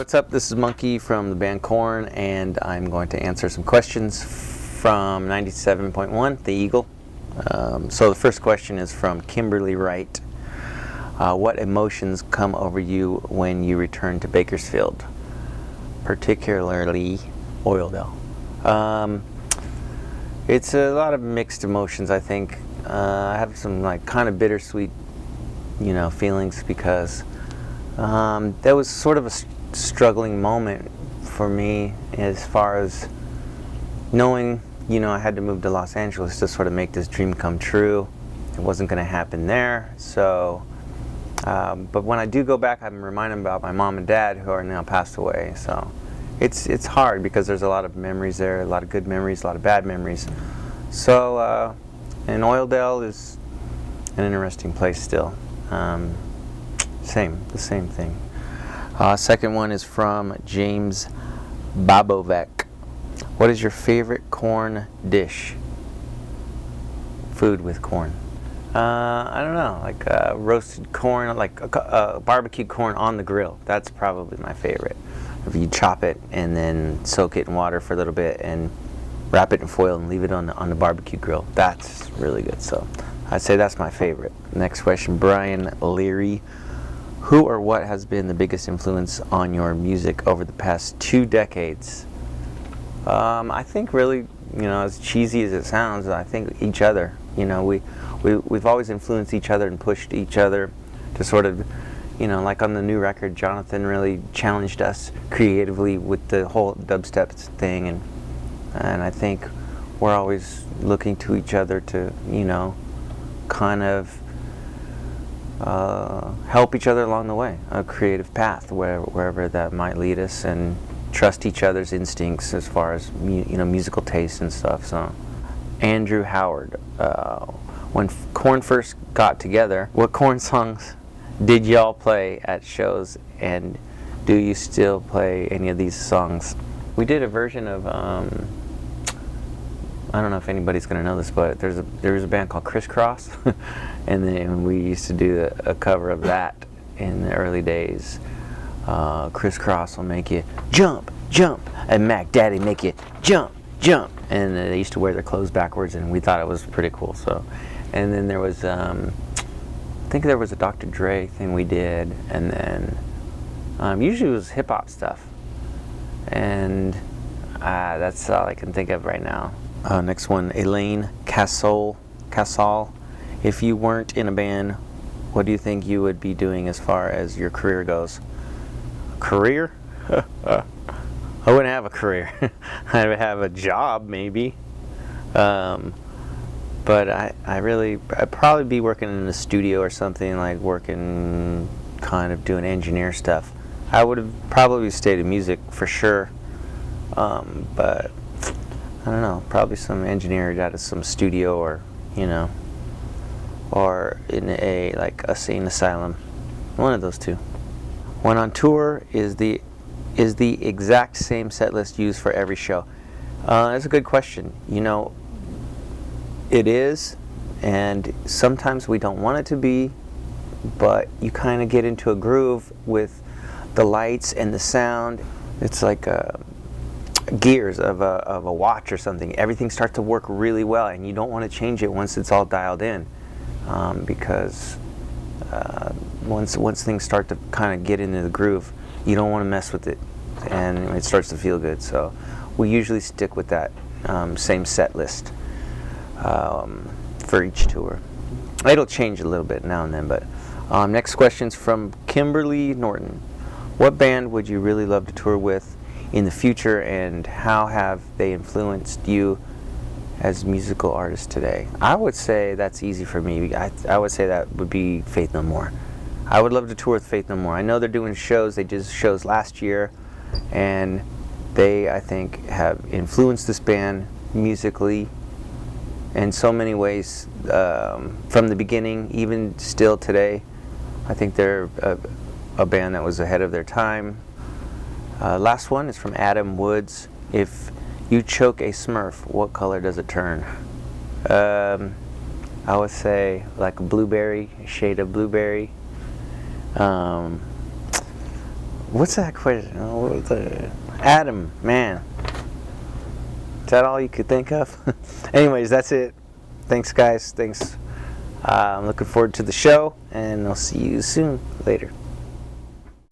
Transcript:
what's up? This is Munky from the band Korn, and I'm going to answer some questions from 97.1, the Eagle. So the first question is from Kimberly Wright. What emotions come over you when you return to Bakersfield, particularly Oildale? It's a lot of mixed emotions, I think. I have some kind of bittersweet, feelings because that was sort of a struggling moment for me as far as knowing, I had to move to Los Angeles to sort of make this dream come true. It wasn't going to happen there, so but when I do go back, I'm reminded about my mom and dad who are now passed away. So it's hard because there's a lot of memories there, a lot of good memories, a lot of bad memories. So and Oildale is an interesting place still. The same thing. Second one is from James Babovec. What is your favorite corn dish? Food with corn. I don't know, roasted corn, barbecued corn on the grill. That's probably my favorite. If you chop it and then soak it in water for a little bit and wrap it in foil and leave it on the barbecue grill, that's really good. So I'd say that's my favorite. Next question, Brian Leary. Who or what has been the biggest influence on your music over the past 2 decades? I think really, as cheesy as it sounds, I think each other. We've always influenced each other and pushed each other to sort of, like on the new record, Jonathan really challenged us creatively with the whole dubstep thing, and I think we're always looking to each other to, kind of help each other along the way, a creative path wherever that might lead us, and trust each other's instincts as far as musical taste and stuff. So Andrew Howard, when Korn first got together, what Korn songs did y'all play at shows, and do you still play any of these songs? We did a version of I don't know if anybody's going to know this, but there was a band called Crisscross, and then we used to do a cover of that in the early days. Crisscross will make you jump, jump, and Mac Daddy make you jump, jump. And they used to wear their clothes backwards, and we thought it was pretty cool. So, and then there was, I think there was a Dr. Dre thing we did, and then usually it was hip hop stuff, and that's all I can think of right now. Next one, Elaine Casal. If you weren't in a band, what do you think you would be doing as far as your career goes? Career? I wouldn't have a career. I would have a job maybe, but I'd probably be working in a studio or something, like working, kind of doing engineer stuff. I would have probably stayed in music for sure, but I don't know, probably some engineer out of some studio, or or in a sane asylum, one of those two. When on tour, is the exact same set list used for every show? That's a good question. It is, and sometimes we don't want it to be, but you kind of get into a groove with the lights and the sound. It's like gears of a watch or something. Everything starts to work really well, and you don't want to change it once it's all dialed in, because once things start to kind of get into the groove, you don't want to mess with it, and it starts to feel good. So we usually stick with that same set list for each tour. It'll change a little bit now and then, but next question's from Kimberly Norton. What band would you really love to tour with in the future, and how have they influenced you as musical artists today? I would say that's easy for me. I would say that would be Faith No More. I would love to tour with Faith No More. I know they're doing shows. They did shows last year, and they, I think, have influenced this band musically in so many ways, from the beginning, even still today. I think they're a band that was ahead of their time. Last one is from Adam Woods. If you choke a Smurf, what color does it turn? I would say like a blueberry, a shade of blueberry. What's that question? Adam, man. Is that all you could think of? Anyways, that's it. Thanks, guys. Thanks. I'm looking forward to the show, and I'll see you soon. Later.